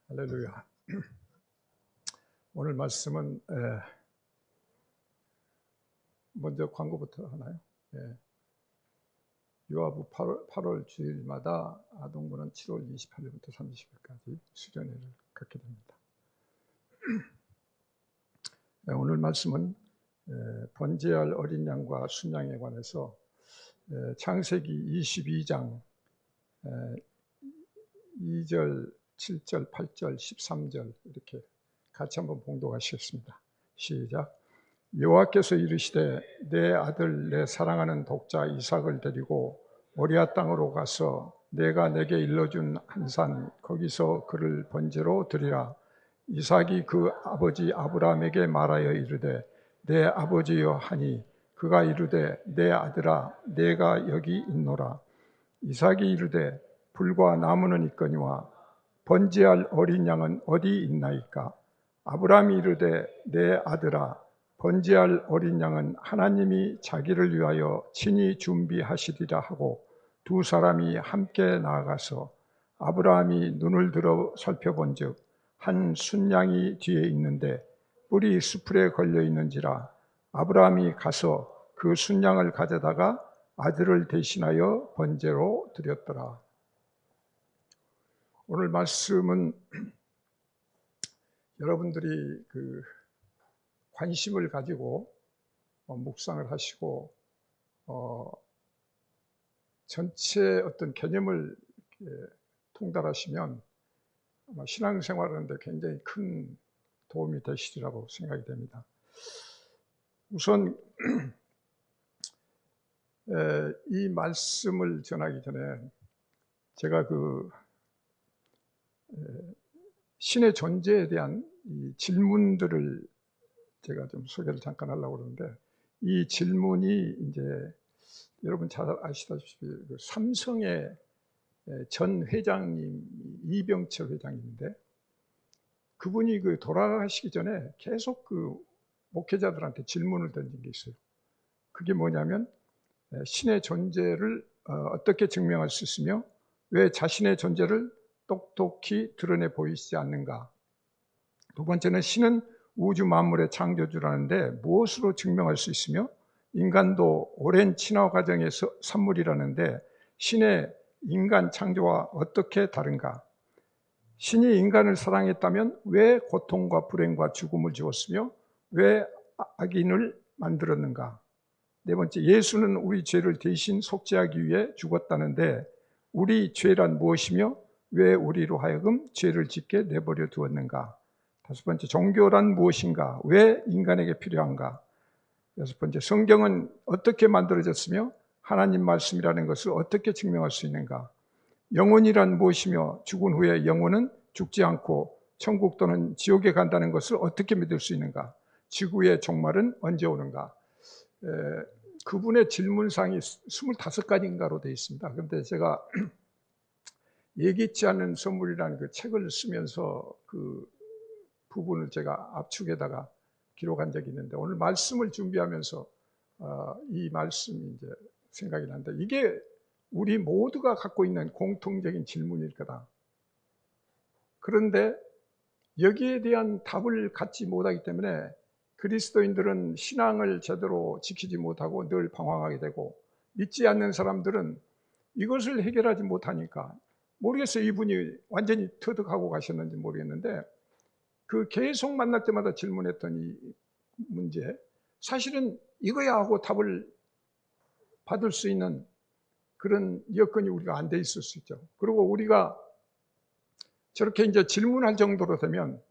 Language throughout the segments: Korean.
할렐루야. 오늘 말씀은 먼저 광고부터 하나요? 유아부 8월 주일마다 아동부는 7월 28일부터 30일까지 수련회를 갖게 됩니다. 오늘 말씀은 번제할 어린 양과 순양에 관해서 창세기 22장 2절, 7절, 8절, 13절 이렇게 같이 한번 봉독하시겠습니다. 시작. 여호와께서 이르시되 내 아들 내 사랑하는 독자 이삭을 데리고 모리아 땅으로 가서 내가 내게 일러준 한 산 거기서 그를 번제로 드리라. 이삭이 그 아버지 아브라함에게 말하여 이르되 내 아버지여 하니 그가 이르되 내 아들아 내가 여기 있노라. 이삭이 이르되 불과 나무는 있거니와 번제할 어린 양은 어디 있나이까? 아브라함이 이르되 내 아들아 번제할 어린 양은 하나님이 자기를 위하여 친히 준비하시리라 하고 두 사람이 함께 나아가서 아브라함이 눈을 들어 살펴본즉 한 순양이 뒤에 있는데 뿔이 수풀에 걸려 있는지라. 아브라함이 가서 그 순양을 가져다가 아들을 대신하여 번제로 드렸더라. 오늘 말씀은 여러분들이 관심을 가지고 묵상을 하시고 전체 어떤 개념을 통달하시면 아마 신앙생활하는데 굉장히 큰 도움이 되시리라고 생각이 됩니다. 우선 이 말씀을 전하기 전에 제가 신의 존재에 대한 이 질문들을 제가 좀 소개를 잠깐 하려고 그러는데, 이 질문이 이제 여러분 잘 아시다시피 삼성의 전 회장님 이병철 회장님인데, 그분이 돌아가시기 전에 계속 목회자들한테 질문을 던진 게 있어요. 그게 뭐냐면 신의 존재를 어떻게 증명할 수 있으며 왜 자신의 존재를 똑똑히 드러내 보이지 않는가. 두 번째는 신은 우주 만물의 창조주라는데 무엇으로 증명할 수 있으며 인간도 오랜 진화 과정의 산물이라는데 신의 인간 창조와 어떻게 다른가. 신이 인간을 사랑했다면 왜 고통과 불행과 죽음을 주었으며 왜 악인을 만들었는가. 네 번째, 예수는 우리 죄를 대신 속죄하기 위해 죽었다는데 우리 죄란 무엇이며 왜 우리로 하여금 죄를 짓게 내버려 두었는가. 다섯 번째, 종교란 무엇인가? 왜 인간에게 필요한가? 여섯 번째, 성경은 어떻게 만들어졌으며 하나님 말씀이라는 것을 어떻게 증명할 수 있는가? 영혼이란 무엇이며 죽은 후에 영혼은 죽지 않고 천국 또는 지옥에 간다는 것을 어떻게 믿을 수 있는가? 지구의 종말은 언제 오는가? 그분의 질문상이 25가지인가로 되어 있습니다. 그런데 제가 예기치 않은 선물이라는 그 책을 쓰면서 그 부분을 제가 압축에다가 기록한 적이 있는데, 오늘 말씀을 준비하면서 이 말씀이 이제 생각이 난다. 이게 우리 모두가 갖고 있는 공통적인 질문일 거다. 그런데 여기에 대한 답을 갖지 못하기 때문에 그리스도인들은 신앙을 제대로 지키지 못하고 늘 방황하게 되고, 믿지 않는 사람들은 이것을 해결하지 못하니까, 모르겠어요. 이분이 완전히 터득하고 가셨는지 모르겠는데 계속 만날 때마다 질문했던 이 문제, 사실은 이거야 하고 답을 받을 수 있는 그런 여건이 우리가 안 돼 있을 수 있죠. 그리고 우리가 저렇게 이제 질문할 정도로 되면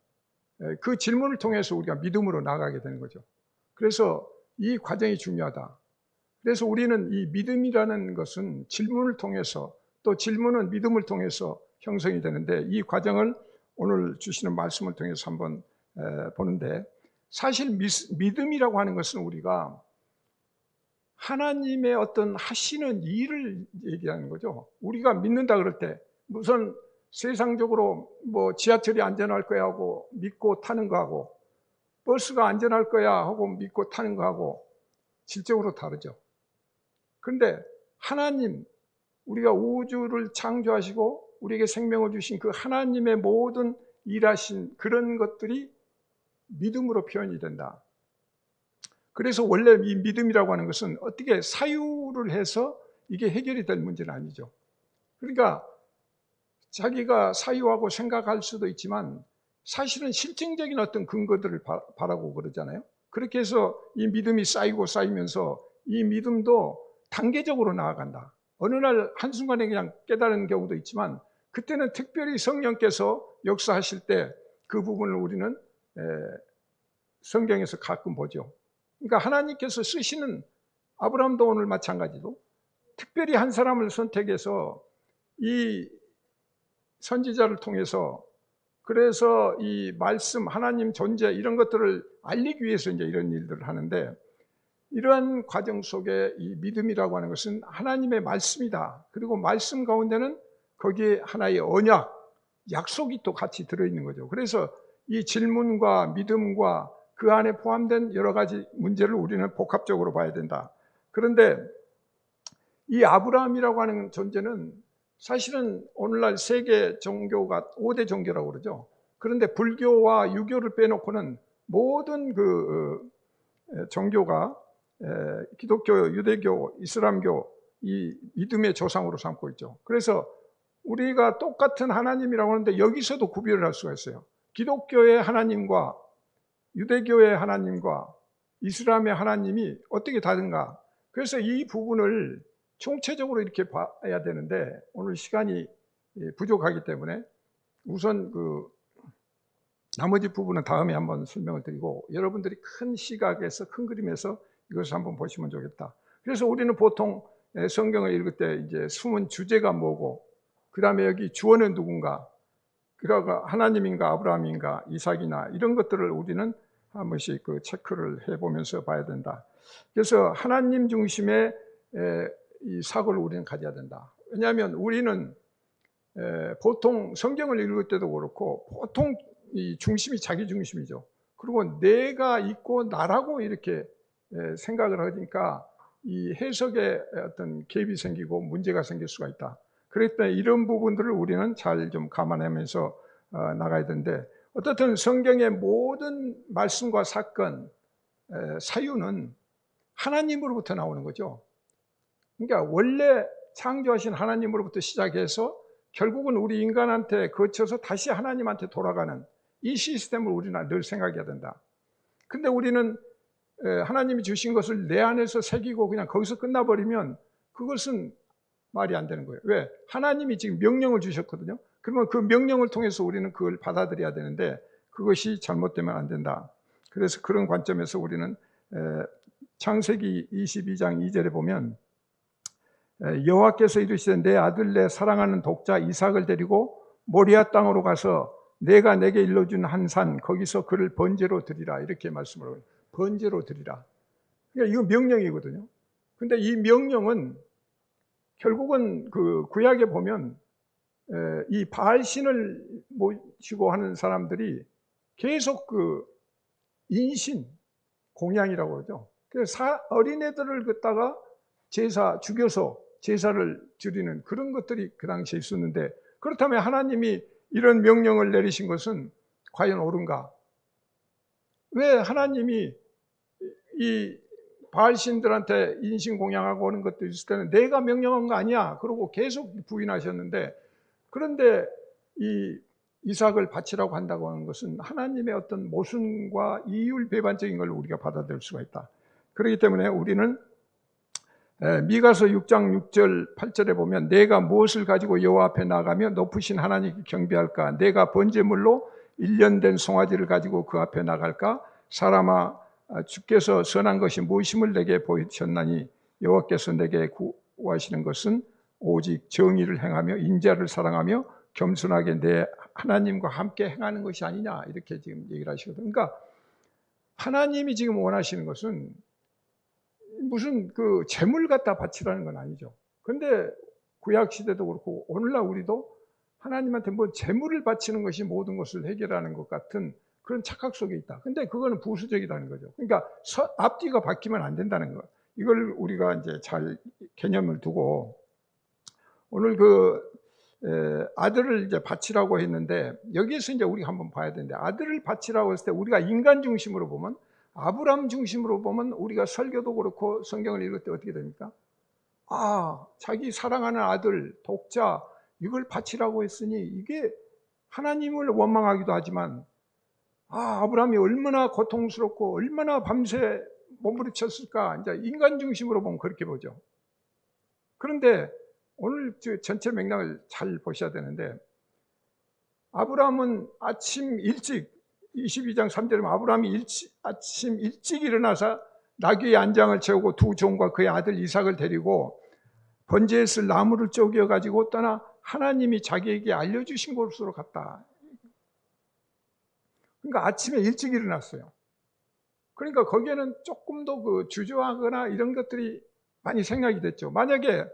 그 질문을 통해서 우리가 믿음으로 나아가게 되는 거죠. 그래서 이 과정이 중요하다. 그래서 우리는 이 믿음이라는 것은 질문을 통해서, 또 질문은 믿음을 통해서 형성이 되는데, 이 과정을 오늘 주시는 말씀을 통해서 한번 보는데, 사실 믿음이라고 하는 것은 우리가 하나님의 어떤 하시는 일을 얘기하는 거죠. 우리가 믿는다 그럴 때 무슨 세상적으로 지하철이 안전할 거야 하고 믿고 타는 거하고 버스가 안전할 거야 하고 믿고 타는 거하고 질적으로 다르죠. 그런데 하나님, 우리가 우주를 창조하시고 우리에게 생명을 주신 그 하나님의 모든 일하신 그런 것들이 믿음으로 표현이 된다. 그래서 원래 이 믿음이라고 하는 것은 어떻게 사유를 해서 이게 해결이 될 문제는 아니죠. 그러니까 자기가 사유하고 생각할 수도 있지만 사실은 실증적인 어떤 근거들을 바라고 그러잖아요. 그렇게 해서 이 믿음이 쌓이고 쌓이면서 이 믿음도 단계적으로 나아간다. 어느 날 한순간에 그냥 깨달은 경우도 있지만 그때는 특별히 성령께서 역사하실 때 그 부분을 우리는 성경에서 가끔 보죠. 그러니까 하나님께서 쓰시는 아브라함도 오늘 마찬가지로 특별히 한 사람을 선택해서 이 선지자를 통해서 그래서 이 말씀, 하나님 존재 이런 것들을 알리기 위해서 이제 이런 일들을 하는데 이러한 과정 속에 이 믿음이라고 하는 것은 하나님의 말씀이다. 그리고 말씀 가운데는 거기에 하나의 언약, 약속이 또 같이 들어있는 거죠. 그래서 이 질문과 믿음과 그 안에 포함된 여러 가지 문제를 우리는 복합적으로 봐야 된다. 그런데 이 아브라함이라고 하는 존재는 사실은 오늘날 세계 종교가 5대 종교라고 그러죠. 그런데 불교와 유교를 빼놓고는 모든 그 종교가 기독교, 유대교, 이슬람교 이 믿음의 조상으로 삼고 있죠. 그래서 우리가 똑같은 하나님이라고 하는데 여기서도 구별을 할 수가 있어요. 기독교의 하나님과 유대교의 하나님과 이슬람의 하나님이 어떻게 다른가? 그래서 이 부분을 총체적으로 이렇게 봐야 되는데 오늘 시간이 부족하기 때문에 우선 그 나머지 부분은 다음에 한번 설명을 드리고 여러분들이 큰 시각에서 큰 그림에서 이것을 한번 보시면 좋겠다. 그래서 우리는 보통 성경을 읽을 때 이제 숨은 주제가 뭐고 그 다음에 여기 주어는 누군가 그러가 하나님인가 아브라함인가 이삭이나 이런 것들을 우리는 한 번씩 그 체크를 해보면서 봐야 된다. 그래서 하나님 중심의 이 사고를 우리는 가져야 된다. 왜냐하면 우리는 보통 성경을 읽을 때도 그렇고 보통 이 중심이 자기 중심이죠. 그리고 내가 있고 나라고 이렇게 생각을 하니까 이 해석에 어떤 갭이 생기고 문제가 생길 수가 있다. 그렇기 때문에 이런 부분들을 우리는 잘 좀 감안하면서 나가야 되는데 어떻든 성경의 모든 말씀과 사건, 사유는 하나님으로부터 나오는 거죠. 그러니까 원래 창조하신 하나님으로부터 시작해서 결국은 우리 인간한테 거쳐서 다시 하나님한테 돌아가는 이 시스템을 우리는 늘 생각해야 된다. 근데 우리는 하나님이 주신 것을 내 안에서 새기고 그냥 거기서 끝나버리면 그것은 말이 안 되는 거예요. 왜? 하나님이 지금 명령을 주셨거든요. 그러면 그 명령을 통해서 우리는 그걸 받아들여야 되는데 그것이 잘못되면 안 된다. 그래서 그런 관점에서 우리는 창세기 22장 2절에 보면 여호와께서 이르시되 내 아들 내 사랑하는 독자 이삭을 데리고 모리아 땅으로 가서 내가 내게 일러준 한 산 거기서 그를 번제로 드리라 이렇게 말씀을 해요. 번제로 드리라. 그러니까 이거 명령이거든요. 근데 이 명령은 결국은 그 구약에 보면 이 바알신을 모시고 하는 사람들이 계속 그 인신 공양이라고 그러죠. 그래서 어린애들을 갖다가 제사 죽여서 제사를 드리는 그런 것들이 그 당시에 있었는데 그렇다면 하나님이 이런 명령을 내리신 것은 과연 옳은가? 왜 하나님이 이 바알신들한테 인신공양하고 오는 것도 있을 때는 내가 명령한 거 아니야 그러고 계속 부인하셨는데 그런데 이 이삭을 바치라고 한다고 하는 것은 하나님의 어떤 모순과 이율배반적인 걸 우리가 받아들일 수가 있다. 그렇기 때문에 우리는 미가서 6장 6절 8절에 보면 내가 무엇을 가지고 여호와 앞에 나가며 높으신 하나님께 경배할까? 내가 번제물로 1년 된 송아지를 가지고 그 앞에 나갈까? 사람아 주께서 선한 것이 무엇임을 내게 보이셨나니 여호와께서 내게 구하시는 것은 오직 정의를 행하며 인자를 사랑하며 겸손하게 내 하나님과 함께 행하는 것이 아니냐 이렇게 지금 얘기를 하시거든요. 그러니까 하나님이 지금 원하시는 것은 무슨 그 재물 갖다 바치라는 건 아니죠. 그런데 구약 시대도 그렇고 오늘날 우리도 하나님한테 뭐 재물을 바치는 것이 모든 것을 해결하는 것 같은 그런 착각 속에 있다. 근데 그거는 부수적이라는 거죠. 그러니까 앞뒤가 바뀌면 안 된다는 거. 이걸 우리가 이제 잘 개념을 두고 오늘 그 아들을 이제 바치라고 했는데, 여기에서 이제 우리가 한번 봐야 되는데, 아들을 바치라고 했을 때 우리가 인간 중심으로 보면, 아브라함 중심으로 보면 우리가 설교도 그렇고 성경을 읽을 때 어떻게 됩니까? 자기 사랑하는 아들, 독자, 이걸 바치라고 했으니 이게 하나님을 원망하기도 하지만, 아브라함이 얼마나 고통스럽고 얼마나 밤새 몸부림쳤을까. 이제 인간 중심으로 보면 그렇게 보죠. 그런데 오늘 전체 맥락을 잘 보셔야 되는데, 아브라함은 아침 일찍, 22장 3절에 보면 아브라함이 아침 일찍 일어나서 나귀의 안장을 채우고 두 종과 그의 아들 이삭을 데리고 번제에 쓸 나무를 쪼개어 가지고 떠나 하나님이 자기에게 알려주신 곳으로 갔다. 그러니까 아침에 일찍 일어났어요. 그러니까 거기에는 조금 더 주저하거나 이런 것들이 많이 생각이 됐죠. 만약에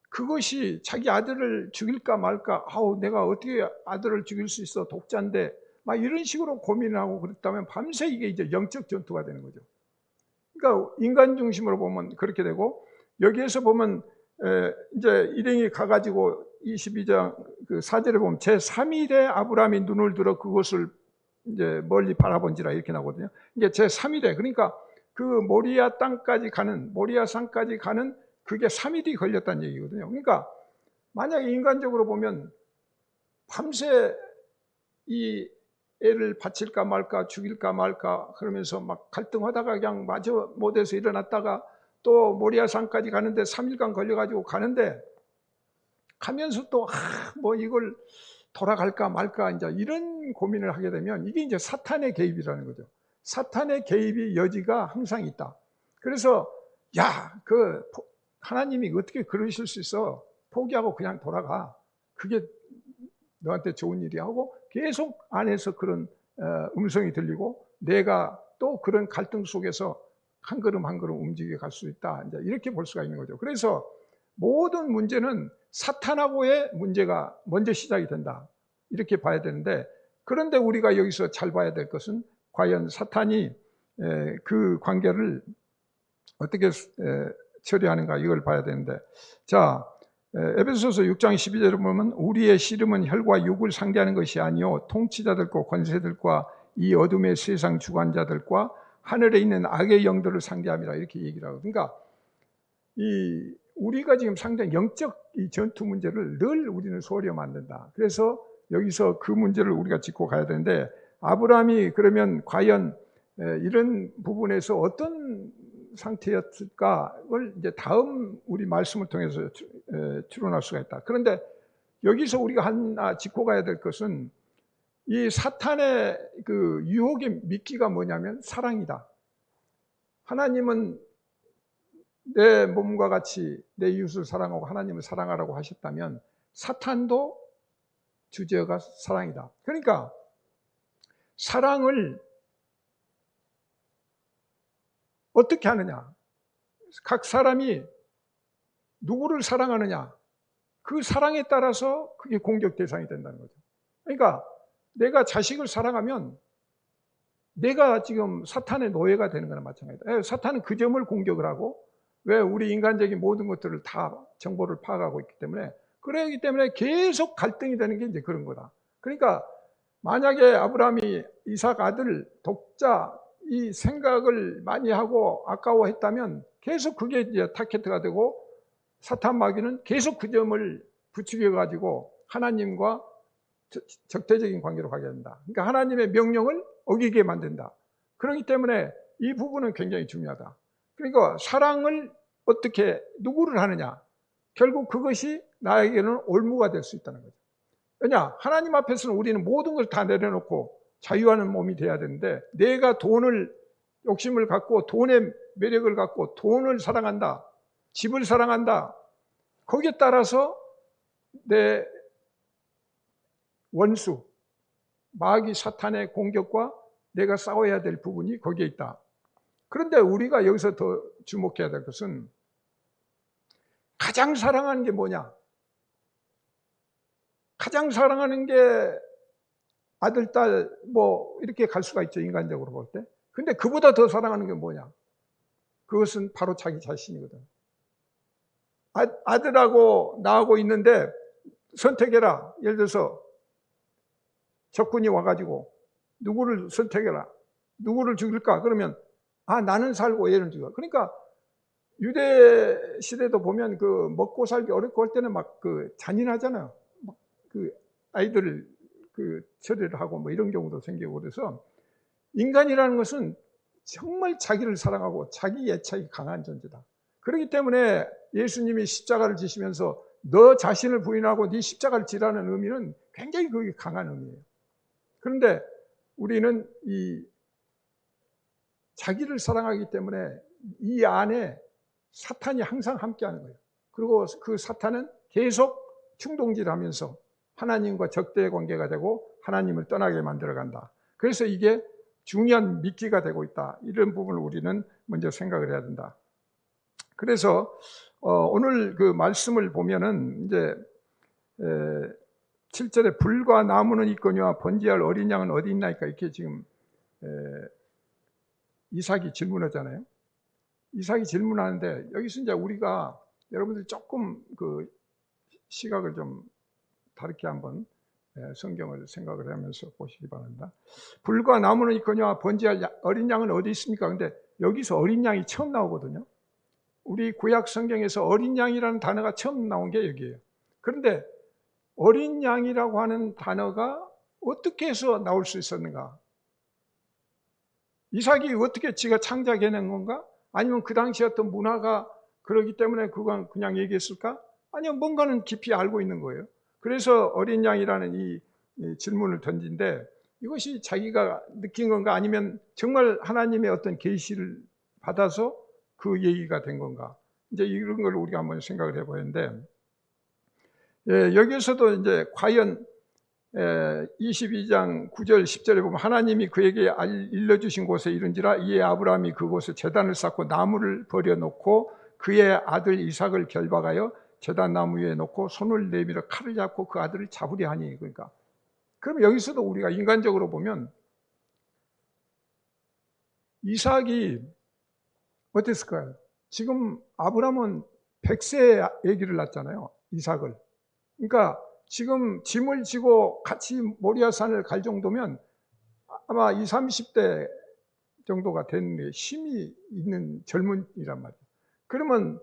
그것이 자기 아들을 죽일까 말까, 내가 어떻게 아들을 죽일 수 있어, 독자인데, 막 이런 식으로 고민하고 그랬다면 밤새 이게 이제 영적 전투가 되는 거죠. 그러니까 인간 중심으로 보면 그렇게 되고, 여기에서 보면 이제 일행이 가가지고 22장 4절에 보면 제3일에 아브라함이 눈을 들어 그것을 이제 멀리 바라본지라 이렇게 나오거든요. 이게 제3일에, 그러니까 그 모리아 땅까지 가는, 모리아 산까지 가는 그게 3일이 걸렸다는 얘기거든요. 그러니까 만약에 인간적으로 보면 밤새 이 애를 바칠까 말까, 죽일까 말까 그러면서 막 갈등하다가 그냥 마저 못해서 일어났다가 또 모리아산까지 가는데 3일간 걸려가지고 가는데, 가면서 또 뭐 이걸 돌아갈까 말까 이제 이런 고민을 하게 되면 이게 이제 사탄의 개입이라는 거죠. 사탄의 개입이 여지가 항상 있다. 그래서 하나님이 어떻게 그러실 수 있어? 포기하고 그냥 돌아가. 그게 너한테 좋은 일이 하고 계속 안에서 그런 음성이 들리고 내가 또 그런 갈등 속에서 한 걸음 한 걸음 움직여 갈 수 있다. 이제 이렇게 볼 수가 있는 거죠. 그래서 모든 문제는 사탄하고의 문제가 먼저 시작이 된다. 이렇게 봐야 되는데, 그런데 우리가 여기서 잘 봐야 될 것은 과연 사탄이 그 관계를 어떻게 처리하는가, 이걸 봐야 되는데, 자, 에베소서 6장 12절을 보면 우리의 씨름은 혈과 육을 상대하는 것이 아니요 통치자들과 권세들과 이 어둠의 세상 주관자들과 하늘에 있는 악의 영들을 상대함이라, 이렇게 얘기를 하고, 그러니까 우리가 지금 상대한 영적 이 전투 문제를 늘 우리는 소홀히 만든다. 그래서 여기서 그 문제를 우리가 짚고 가야 되는데, 아브라함이 그러면 과연 이런 부분에서 어떤 상태였을까를 이제 다음 우리 말씀을 통해서 추론할 수가 있다. 그런데 여기서 우리가 하나 짚고 가야 될 것은 이 사탄의 그 유혹의 미끼가 뭐냐면 사랑이다. 하나님은 내 몸과 같이 내 이웃을 사랑하고 하나님을 사랑하라고 하셨다면 사탄도 주제가 사랑이다. 그러니까 사랑을 어떻게 하느냐, 각 사람이 누구를 사랑하느냐, 그 사랑에 따라서 그게 공격 대상이 된다는 거죠. 그러니까 내가 자식을 사랑하면 내가 지금 사탄의 노예가 되는 거나 마찬가지다. 사탄은 그 점을 공격을 하고, 왜 우리 인간적인 모든 것들을 다 정보를 파악하고 있기 때문에, 그러기 때문에 계속 갈등이 되는 게 이제 그런 거다. 그러니까 만약에 아브라함이 이삭 아들 독자 이 생각을 많이 하고 아까워했다면 계속 그게 이제 타겟가 되고, 사탄 마귀는 계속 그 점을 부추겨 가지고 하나님과 적대적인 관계로 가게 된다. 그러니까 하나님의 명령을 어기게 만든다. 그렇기 때문에 이 부분은 굉장히 중요하다. 그러니까 사랑을 어떻게 누구를 하느냐, 결국 그것이 나에게는 올무가 될 수 있다는 거죠. 왜냐, 하나님 앞에서는 우리는 모든 걸 다 내려놓고 자유하는 몸이 돼야 되는데, 내가 돈을 욕심을 갖고 돈의 매력을 갖고 돈을 사랑한다, 집을 사랑한다, 거기에 따라서 내 원수 마귀 사탄의 공격과 내가 싸워야 될 부분이 거기에 있다. 그런데 우리가 여기서 더 주목해야 될 것은 가장 사랑하는 게 뭐냐? 가장 사랑하는 게 아들, 딸, 뭐 이렇게 갈 수가 있죠, 인간적으로 볼 때. 근데 그보다 더 사랑하는 게 뭐냐? 그것은 바로 자기 자신이거든. 아들하고 나하고 있는데 선택해라. 예를 들어서 적군이 와가지고 누구를 선택해라. 누구를 죽일까? 그러면 나는 살고 얘는 죽여. 그러니까 유대 시대도 보면 그 먹고 살기 어렵고 할 때는 막 그 잔인하잖아요. 막 그 아이들을 그 처리를 하고 뭐 이런 경우도 생기고 그래서 인간이라는 것은 정말 자기를 사랑하고 자기 애착이 강한 존재다. 그렇기 때문에 예수님이 십자가를 지시면서 너 자신을 부인하고 네 십자가를 지라는 의미는 굉장히 그게 강한 의미예요. 그런데 우리는 이 자기를 사랑하기 때문에 이 안에 사탄이 항상 함께하는 거예요. 그리고 그 사탄은 계속 충동질하면서 하나님과 적대의 관계가 되고 하나님을 떠나게 만들어간다. 그래서 이게 중요한 미끼가 되고 있다. 이런 부분을 우리는 먼저 생각을 해야 된다. 그래서 오늘 그 말씀을 보면은 이제 7절에 불과 나무는 있거니와 번제할 어린 양은 어디 있나이까 이렇게 지금 이삭이 질문하잖아요. 이삭이 질문하는데 여기서 이제 우리가 여러분들 조금 그 시각을 좀 다르게 한번 성경을 생각을 하면서 보시기 바랍니다. 불과 나무는 있거니와 번제할 어린 양은 어디 있습니까? 근데 여기서 어린 양이 처음 나오거든요. 우리 구약 성경에서 어린 양이라는 단어가 처음 나온 게 여기예요. 그런데 어린 양이라고 하는 단어가 어떻게 해서 나올 수 있었는가? 이삭이 어떻게 지가 창작해낸 건가? 아니면 그 당시 어떤 문화가 그러기 때문에 그건 그냥 얘기했을까? 아니면 뭔가는 깊이 알고 있는 거예요. 그래서 어린 양이라는 이 질문을 던진데 이것이 자기가 느낀 건가? 아니면 정말 하나님의 어떤 계시를 받아서 그 얘기가 된 건가? 이제 이런 걸 우리가 한번 생각을 해봐야 하는데 여기에서도 이제 과연 22장 9절 10절에 보면 하나님이 그에게 일러주신 곳에 이른지라 이에 아브라함이 그곳에 제단을 쌓고 나무를 버려놓고 그의 아들 이삭을 결박하여 제단 나무 위에 놓고 손을 내밀어 칼을 잡고 그 아들을 잡으려 하니. 그러니까 그럼 여기서도 우리가 인간적으로 보면 이삭이 어땠을까요? 지금 아브라함은 100세에 아기를 낳았잖아요. 이삭을. 그러니까 지금 짐을 지고 같이 모리아산을 갈 정도면 아마 20, 30대 정도가 된 힘이 있는 젊은이란 말이에요. 그러면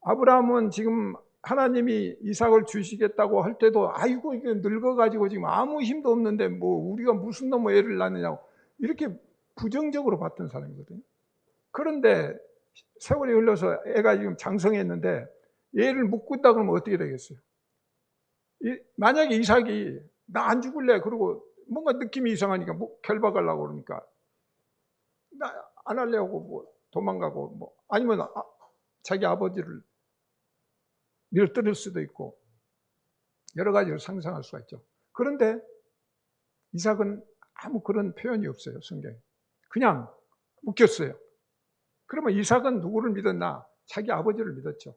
아브라함은 지금 하나님이 이삭을 주시겠다고 할 때도 아이고 이게 늙어가지고 지금 아무 힘도 없는데 뭐 우리가 무슨 놈의 애를 낳느냐고 이렇게 부정적으로 봤던 사람이거든요. 그런데 세월이 흘러서 애가 지금 장성했는데 얘를 못 꾼다 그러면 어떻게 되겠어요? 만약에 이삭이 나 안 죽을래 그러고 뭔가 느낌이 이상하니까 뭐 결박하려고 그러니까 나 안 하려고 뭐 도망가고 뭐 아니면 자기 아버지를 밀어뜨릴 수도 있고 여러 가지를 상상할 수가 있죠. 그런데 이삭은 아무 그런 표현이 없어요. 성경에. 그냥 웃겼어요. 그러면 이삭은 누구를 믿었나? 자기 아버지를 믿었죠.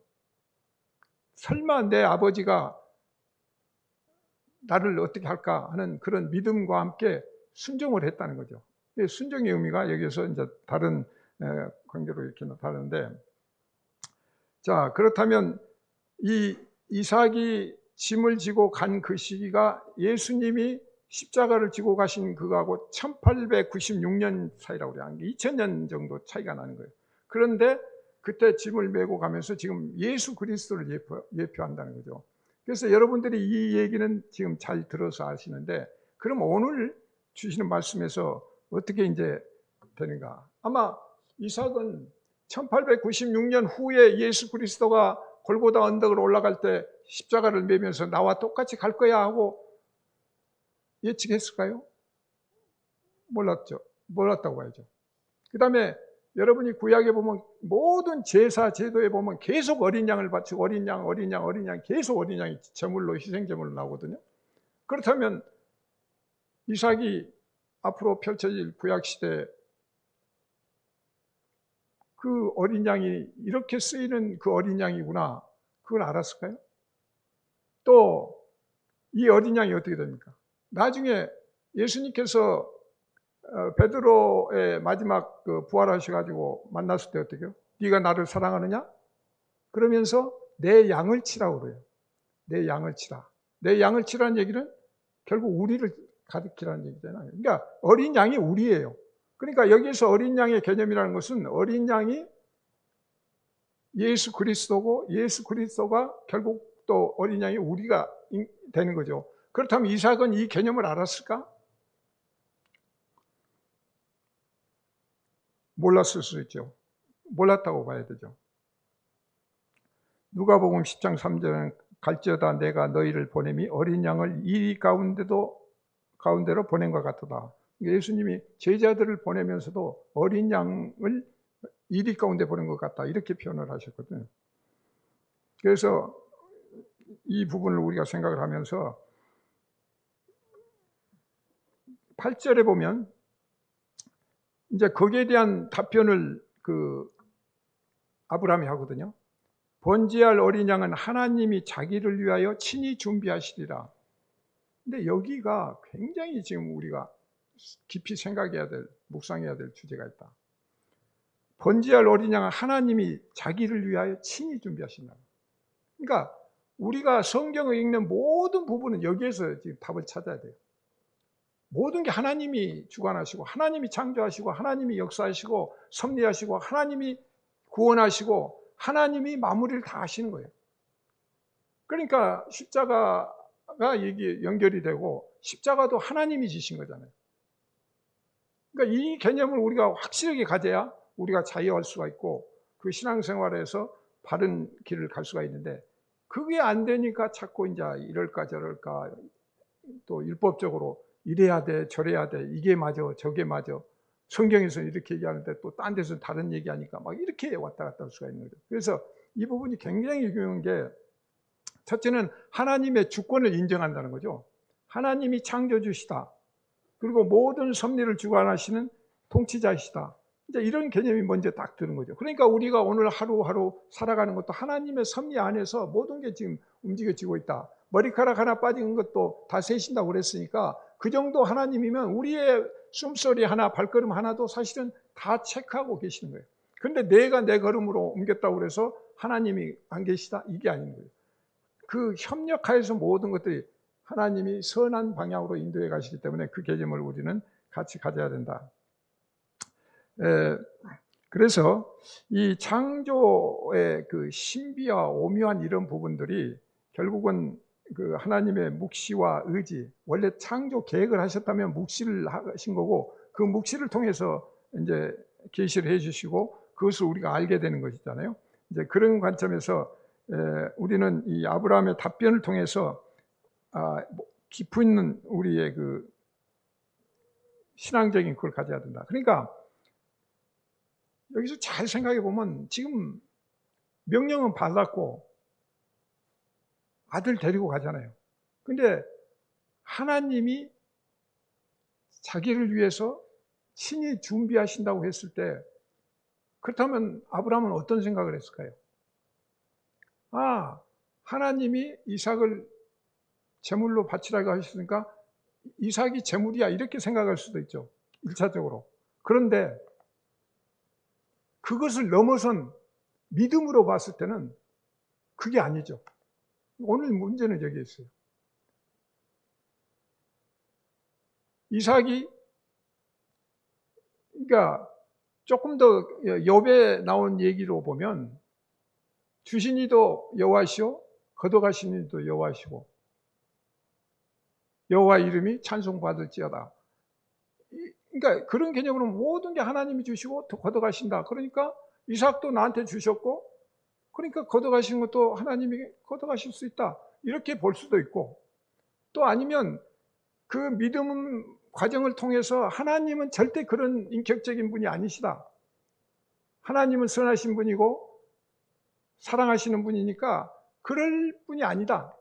설마 내 아버지가 나를 어떻게 할까 하는 그런 믿음과 함께 순종을 했다는 거죠. 순종의 의미가 여기서 이제 다른 관계로 이렇게 나타나는데, 자 그렇다면 이 이삭이 짐을 지고 간 그 시기가 예수님이 십자가를 지고 가신 그거하고 1896년 사이라고 그래요. 2000년 정도 차이가 나는 거예요. 그런데 그때 짐을 메고 가면서 지금 예수 그리스도를 예표한다는 거죠. 그래서 여러분들이 이 얘기는 지금 잘 들어서 아시는데, 그럼 오늘 주시는 말씀에서 어떻게 이제 되는가? 아마 이삭은 1896년 후에 예수 그리스도가 골고다 언덕을 올라갈 때 십자가를 매면서 나와 똑같이 갈 거야 하고 예측했을까요? 몰랐죠. 몰랐다고 봐야죠. 그 다음에 여러분이 구약에 보면 모든 제사 제도에 보면 계속 어린 양을 바치고 어린 양 계속 어린 양이 제물로 희생제물로 나오거든요. 그렇다면 이삭이 앞으로 펼쳐질 구약 시대 그 어린 양이 이렇게 쓰이는 그 어린 양이구나, 그걸 알았을까요? 또 이 어린 양이 어떻게 됩니까? 나중에 예수님께서 베드로의 마지막 그 부활하셔가지고 만났을 때 어떻게 해요? 네가 나를 사랑하느냐? 그러면서 내 양을 치라고 그래요. 내 양을 치라. 내 양을 치라는 얘기는 결국 우리를 가리키라는 얘기잖아요. 그러니까 어린 양이 우리예요. 그러니까 여기서 어린 양의 개념이라는 것은 어린 양이 예수 그리스도고 예수 그리스도가 결국 또 어린 양이 우리가 되는 거죠. 그렇다면 이삭은 이 개념을 알았을까? 몰랐을 수 있죠. 몰랐다고 봐야 되죠. 누가복음 10장 3절은 갈지어다 내가 너희를 보냄이 어린 양을 이 가운데로 보낸 것 같도다. 예수님이 제자들을 보내면서도 어린 양을 이리 가운데 보낸 것 같다 이렇게 표현을 하셨거든요. 그래서 이 부분을 우리가 생각을 하면서 8절에 보면 이제 거기에 대한 답변을 아브라함이 하거든요. 번제할 어린 양은 하나님이 자기를 위하여 친히 준비하시리라. 근데 여기가 굉장히 지금 우리가 깊이 생각해야 될, 묵상해야 될 주제가 있다. 번제할 어린 양은 하나님이 자기를 위하여 친히 준비하신다. 그러니까 우리가 성경을 읽는 모든 부분은 여기에서 지금 답을 찾아야 돼요. 모든 게 하나님이 주관하시고 하나님이 창조하시고 하나님이 역사하시고 섭리하시고 하나님이 구원하시고 하나님이 마무리를 다 하시는 거예요. 그러니까 십자가가 이게 연결이 되고 십자가도 하나님이 지신 거잖아요. 그러니까 이 개념을 우리가 확실하게 가져야 우리가 자유할 수가 있고 그 신앙생활에서 바른 길을 갈 수가 있는데 그게 안 되니까 자꾸 이제 이럴까 저럴까 또 율법적으로 이래야 돼 저래야 돼 이게 맞아 저게 맞아 성경에서는 이렇게 얘기하는데 또 딴 데서는 다른 얘기하니까 막 이렇게 왔다 갔다 할 수가 있는 거죠. 그래서 이 부분이 굉장히 중요한 게 첫째는 하나님의 주권을 인정한다는 거죠. 하나님이 창조주시다. 그리고 모든 섭리를 주관하시는 통치자이시다. 이제 이런 개념이 먼저 딱 드는 거죠. 그러니까 우리가 오늘 하루하루 살아가는 것도 하나님의 섭리 안에서 모든 게 지금 움직여지고 있다. 머리카락 하나 빠진 것도 다 세신다고 그랬으니까 그 정도 하나님이면 우리의 숨소리 하나 발걸음 하나도 사실은 다 체크하고 계시는 거예요. 그런데 내가 내 걸음으로 옮겼다고 그래서 하나님이 안 계시다? 이게 아닌 거예요. 그 협력하여서 모든 것들이 하나님이 선한 방향으로 인도해 가시기 때문에 그 개념을 우리는 같이 가져야 된다. 그래서 이 창조의 그 신비와 오묘한 이런 부분들이 결국은 그 하나님의 묵시와 의지, 원래 창조 계획을 하셨다면 묵시를 하신 거고 그 묵시를 통해서 이제 계시를 해주시고 그것을 우리가 알게 되는 것이잖아요. 이제 그런 관점에서 우리는 이 아브라함의 답변을 통해서 깊은 우리의 그 신앙적인 그걸 가져야 된다. 그러니까 여기서 잘 생각해 보면 지금 명령은 받았고 아들 데리고 가잖아요. 근데 하나님이 자기를 위해서 친히 준비하신다고 했을 때 그렇다면 아브라함은 어떤 생각을 했을까요? 하나님이 이삭을 제물로 바치라고 하셨으니까 이삭이 제물이야 이렇게 생각할 수도 있죠. 1차적으로. 그런데 그것을 넘어선 믿음으로 봤을 때는 그게 아니죠. 오늘 문제는 여기 있어요. 이삭이 그러니까 조금 더 욥에 나온 얘기로 보면 주신 이도 여호와시오 거둬가신 이도 여호와시고 여호와 이름이 찬송받을지어다. 그러니까 그런 개념으로 모든 게 하나님이 주시고 거둬가신다. 그러니까 이삭도 나한테 주셨고 그러니까 거둬가신 것도 하나님이 거둬가실 수 있다. 이렇게 볼 수도 있고 또 아니면 그 믿음 과정을 통해서 하나님은 절대 그런 인격적인 분이 아니시다. 하나님은 선하신 분이고 사랑하시는 분이니까 그럴 분이 아니다.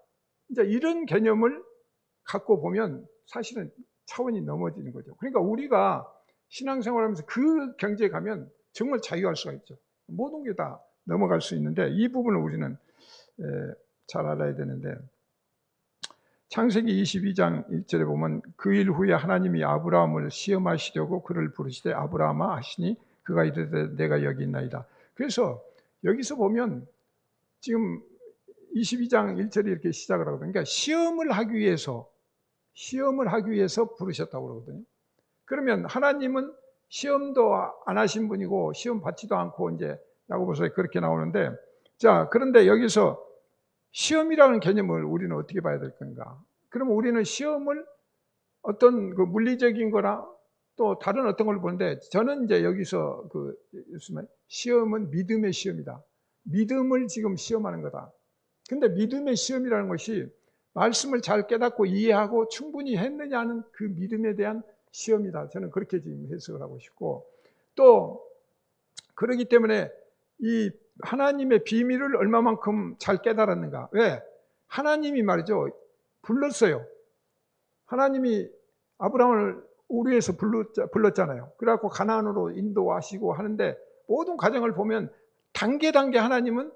이제 이런 개념을 갖고 보면 사실은 차원이 넘어지는 거죠. 그러니까 우리가 신앙생활하면서 그 경지에 가면 정말 자유할 수가 있죠. 모든 게 다 넘어갈 수 있는데 이 부분을 우리는 잘 알아야 되는데 창세기 22장 1절에 보면 그 일 후에 하나님이 아브라함을 시험하시려고 그를 부르시되 아브라함아 하시니 그가 이르되 내가 여기 있나이다. 그래서 여기서 보면 지금 22장 1절이 이렇게 시작을 하거든요. 그러니까 시험을 하기 위해서 부르셨다고 그러거든요. 그러면 하나님은 시험도 안 하신 분이고 시험 받지도 않고 이제 야고보서에 그렇게 나오는데, 자, 그런데 여기서 시험이라는 개념을 우리는 어떻게 봐야 될 건가? 그러면 우리는 시험을 어떤 그 물리적인 거나 또 다른 어떤 걸 보는데, 저는 이제 여기서 시험은 믿음의 시험이다. 믿음을 지금 시험하는 거다. 근데 믿음의 시험이라는 것이 말씀을 잘 깨닫고 이해하고 충분히 했느냐는 그 믿음에 대한 시험이다. 저는 그렇게 지금 해석을 하고 싶고, 또 그러기 때문에 이 하나님의 비밀을 얼마만큼 잘 깨달았는가. 왜? 하나님이 말이죠, 불렀어요. 하나님이 아브라함을 우리에서 불렀잖아요. 그래갖고 가나안으로 인도하시고 하는데, 모든 과정을 보면 단계 하나님은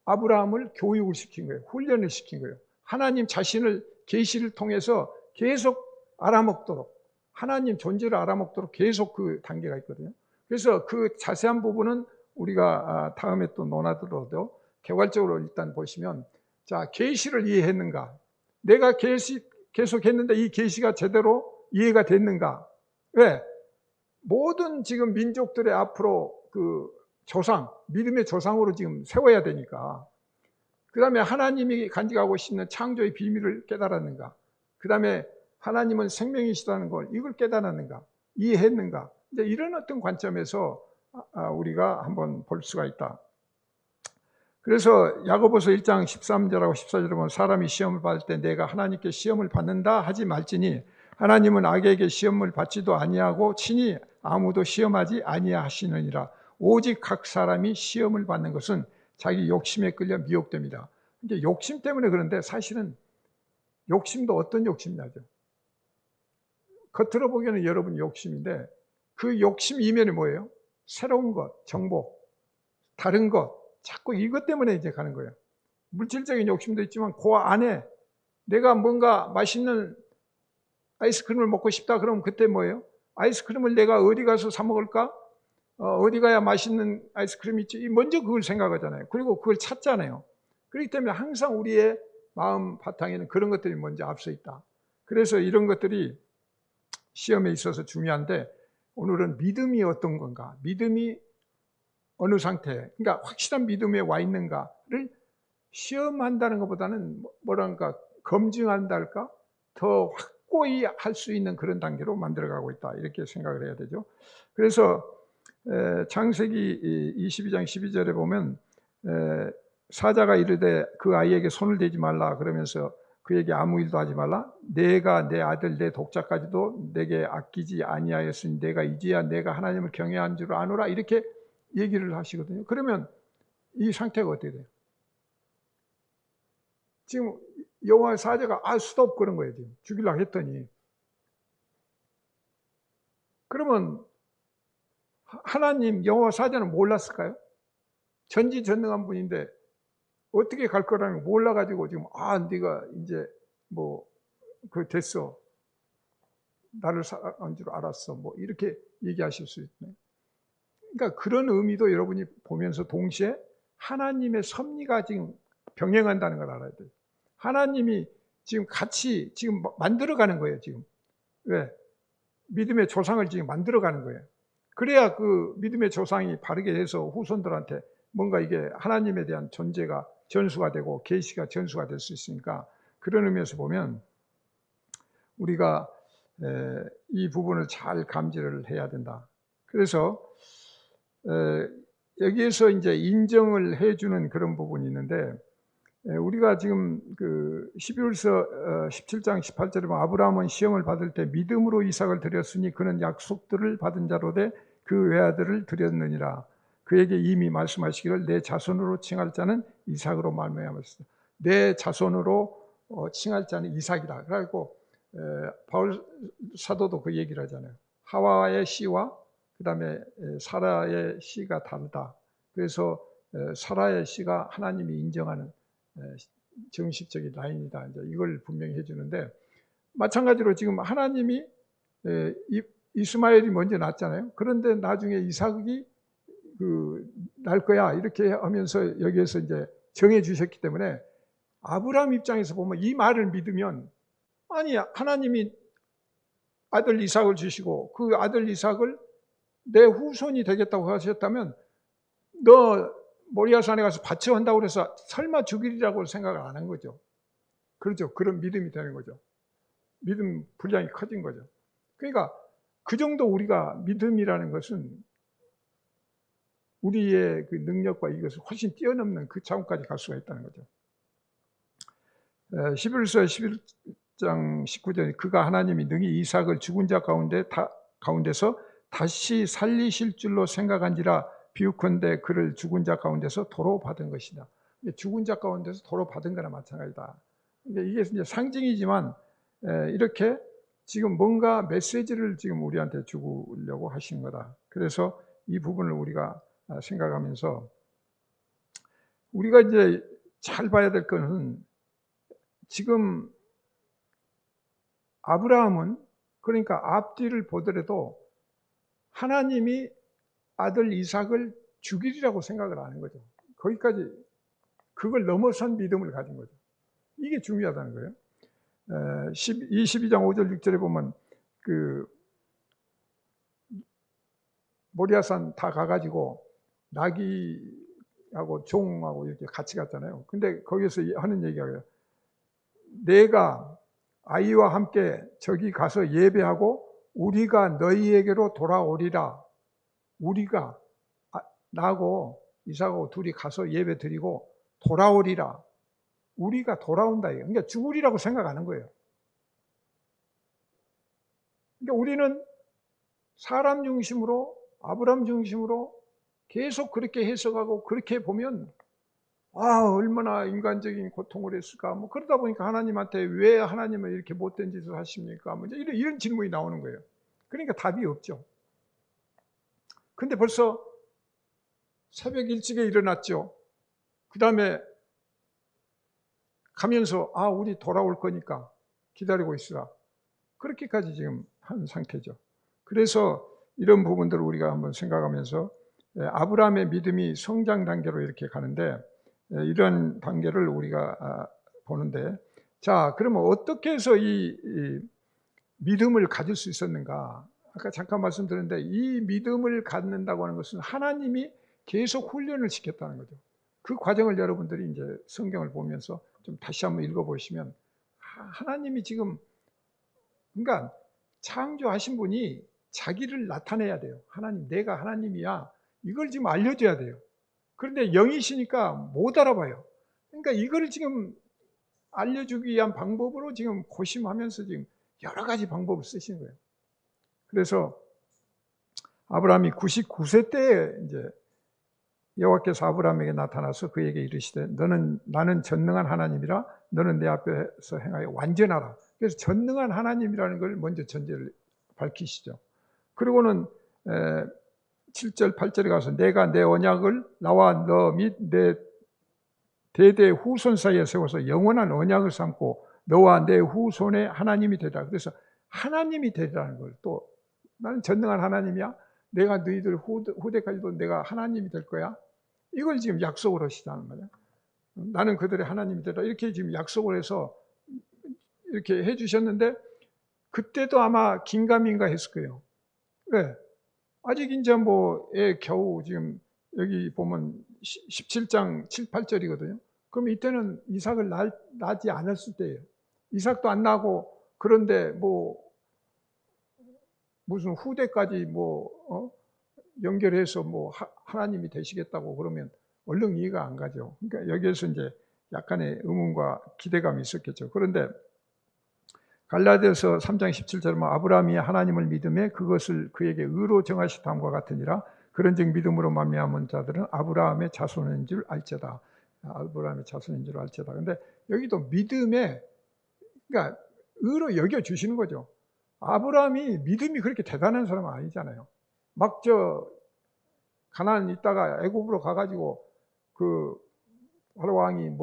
아브라함을 교육을 시킨 거예요. 훈련을 시킨 거예요. 하나님 자신을 계시를 통해서 계속 알아먹도록, 하나님 존재를 알아먹도록 계속 그 단계가 있거든요. 그래서 그 자세한 부분은 우리가 다음에 또 논하더라도 개괄적으로 일단 보시면, 자, 계시를 이해했는가? 내가 계속 했는데 이 계시가 제대로 이해가 됐는가? 왜? 모든 지금 민족들의 앞으로 그 조상, 믿음의 조상으로 지금 세워야 되니까. 그 다음에 하나님이 간직하고 싶은 창조의 비밀을 깨달았는가? 그 다음에 하나님은 생명이시다는 걸, 이걸 깨달았는가? 이해했는가? 이제 이런 어떤 관점에서 우리가 한번 볼 수가 있다. 그래서 야고보서 1장 13절하고 14절에 보면, 사람이 시험을 받을 때 내가 하나님께 시험을 받는다 하지 말지니 하나님은 악에게 시험을 받지도 아니하고 친히 아무도 시험하지 아니하시느니라. 오직 각 사람이 시험을 받는 것은 자기 욕심에 끌려 미혹됩니다. 이제 욕심 때문에 그런데, 사실은 욕심도 어떤 욕심이냐죠. 겉으로 보기에는 여러분 욕심인데, 그 욕심 이면이 뭐예요? 새로운 것, 정보, 다른 것, 자꾸 이것 때문에 이제 가는 거예요. 물질적인 욕심도 있지만 그 안에 내가 뭔가 맛있는 아이스크림을 먹고 싶다 그러면 그때 뭐예요? 아이스크림을 내가 어디 가서 사 먹을까? 어디 가야 맛있는 아이스크림이 있지? 먼저 그걸 생각하잖아요. 그리고 그걸 찾잖아요. 그렇기 때문에 항상 우리의 마음 바탕에는 그런 것들이 먼저 앞서 있다. 그래서 이런 것들이 시험에 있어서 중요한데, 오늘은 믿음이 어떤 건가? 믿음이 어느 상태, 그러니까 확실한 믿음에 와 있는가를 시험한다는 것보다는 뭐랄까, 검증한다 할까? 더 확고히 할 수 있는 그런 단계로 만들어가고 있다, 이렇게 생각을 해야 되죠. 그래서 창세기 22장 12절에 보면, 사자가 이르되 그 아이에게 손을 대지 말라 그러면서 그에게 아무 일도 하지 말라. 내가 내 아들 내 독자까지도 내게 아끼지 아니하였으니 내가 이제야 내가 하나님을 경외한 줄 아노라, 이렇게 얘기를 하시거든요. 그러면 이 상태가 어떻게 돼요? 지금 여호와의 사자가 스톱 그런 거예요. 지금 죽이려고 했더니. 그러면 하나님 여호와 사자는 몰랐을까요? 전지전능한 분인데 어떻게 갈 거라는 거 몰라가지고 지금 네가 이제 됐어, 나를 사랑한 줄 알았어, 이렇게 얘기하실 수 있네. 그러니까 그런 의미도 여러분이 보면서 동시에 하나님의 섭리가 지금 병행한다는 걸 알아야 돼요. 하나님이 지금 같이 지금 만들어가는 거예요. 지금 왜? 믿음의 조상을 지금 만들어가는 거예요. 그래야 그 믿음의 조상이 바르게 해서 후손들한테 뭔가 이게 하나님에 대한 존재가 전수가 되고 계시가 전수가 될 수 있으니까, 그런 의미에서 보면 우리가 이 부분을 잘 감지를 해야 된다. 그래서 여기에서 이제 인정을 해주는 그런 부분이 있는데, 우리가 지금 그 12월서 17장 18절에 보면, 아브라함은 시험을 받을 때 믿음으로 이삭을 드렸으니 그는 약속들을 받은 자로되 그 외아들을 드렸느니라. 그에게 이미 말씀하시기를 내 자손으로 칭할 자는 이삭으로 말미암았으다. 내 자손으로 칭할 자는 이삭이다. 그래갖고 바울 사도도 그 얘기를 하잖아요. 하와의 씨와 그 다음에 사라의 씨가 다르다. 그래서 사라의 씨가 하나님이 인정하는 정식적인 라인이다, 이제 이걸 분명히 해주는데, 마찬가지로 지금 하나님이 이스마엘이 먼저 낳았잖아요. 그런데 나중에 이삭이 날 거야 이렇게 하면서 여기에서 이제 정해 주셨기 때문에 아브라함 입장에서 보면 이 말을 믿으면, 아니 하나님이 아들 이삭을 주시고 그 아들 이삭을 내 후손이 되겠다고 하셨다면 너 모리아산에 가서 바쳐온다고 그래서 설마 죽이리라고 생각을 안 한 거죠. 그렇죠. 그런 믿음이 되는 거죠. 믿음 분량이 커진 거죠. 그러니까 그 정도 우리가 믿음이라는 것은 우리의 그 능력과 이것을 훨씬 뛰어넘는 그 차원까지 갈 수가 있다는 거죠. 히브리서 11장 19절에 그가 하나님이 능히 이삭을 죽은 자 가운데서 다시 살리실 줄로 생각한지라 비유컨대 그를 죽은 자 가운데서 도로 받은 것이다. 죽은 자 가운데서 도로 받은 거나 마찬가지다. 이게 이제 상징이지만 이렇게 지금 뭔가 메시지를 지금 우리한테 주려고 하신 거다. 그래서 이 부분을 우리가 생각하면서 우리가 이제 잘 봐야 될 것은 지금 아브라함은 그러니까 앞뒤를 보더라도 하나님이 아들 이삭을 죽이리라고 생각을 하는 거죠. 거기까지 그걸 넘어선 믿음을 가진 거죠. 이게 중요하다는 거예요. 22장 5절 6절에 보면 그 모리아산 다 가가지고 나귀하고 종하고 이렇게 같이 갔잖아요. 근데 거기서 하는 얘기가 내가 아이와 함께 저기 가서 예배하고 우리가 너희에게로 돌아오리라. 우리가 나하고 이삭하고 둘이 가서 예배 드리고 돌아오리라. 우리가 돌아온다. 그러니까 죽으리라고 생각하는 거예요. 그러니까 우리는 사람 중심으로 아브라함 중심으로 계속 그렇게 해석하고 그렇게 보면 얼마나 인간적인 고통을 했을까. 뭐 그러다 보니까 하나님한테 왜 하나님은 이렇게 못된 짓을 하십니까? 뭐 이런 질문이 나오는 거예요. 그러니까 답이 없죠. 근데 벌써 새벽 일찍에 일어났죠. 그 다음에 가면서 우리 돌아올 거니까 기다리고 있으라. 그렇게까지 지금 한 상태죠. 그래서 이런 부분들을 우리가 한번 생각하면서 아브라함의 믿음이 성장 단계로 이렇게 가는데 이런 단계를 우리가 보는데, 자 그러면 어떻게 해서 이 믿음을 가질 수 있었는가? 아까 잠깐 말씀드렸는데 이 믿음을 갖는다고 하는 것은 하나님이 계속 훈련을 시켰다는 거죠. 그 과정을 여러분들이 이제 성경을 보면서 좀 다시 한번 읽어보시면 하나님이 지금 그러니까 창조하신 분이 자기를 나타내야 돼요. 하나님, 내가 하나님이야. 이걸 지금 알려줘야 돼요. 그런데 영이시니까 못 알아봐요. 그러니까 이걸 지금 알려주기 위한 방법으로 지금 고심하면서 지금 여러 가지 방법을 쓰시는 거예요. 그래서 아브라함이 99세 때에 이제 여호와께서 아브라함에게 나타나서 그에게 이르시되 나는 전능한 하나님이라 너는 내 앞에서 행하여 완전하라. 그래서 전능한 하나님이라는 걸 먼저 전제를 밝히시죠. 그리고는 7절 8절에 가서 내가 내 언약을 나와 너 및 내 대대 후손 사이에 세워서 영원한 언약을 삼고 너와 내 후손의 하나님이 되라. 그래서 하나님이 되라는 걸 또 나는 전능한 하나님이야. 내가 너희들 후대까지도 내가 하나님이 될 거야. 이걸 지금 약속을 하시다는 거예요. 나는 그들의 하나님이 되라. 이렇게 지금 약속을 해서 이렇게 해주셨는데 그때도 아마 긴가민가 했을 거예요. 왜? 아직 이제 겨우 지금 여기 보면 17장 7, 8절이거든요. 그럼 이때는 이삭을 낳지 않았을 때예요. 이삭도 안 나고 그런데 무슨 후대까지 연결해서 하나님이 되시겠다고 그러면 얼른 이해가 안 가죠. 그러니까 여기에서 이제 약간의 의문과 기대감이 있었겠죠. 그런데 갈라디아서 3장 17절에 아브라함이 하나님을 믿음에 그것을 그에게 의로 정하시다함과 같으니라. 그런즉 믿음으로 말미암은 자들은 아브라함의 자손인 줄 알지다. 아브라함의 자손인 줄 알지다. 근데 여기도 믿음에 그러니까 의로 여겨 주시는 거죠. 아브라함이 믿음이 그렇게 대단한 사람은 아니잖아요. 막 가나안 있다가 애굽으로 가가지고 그 바로 왕이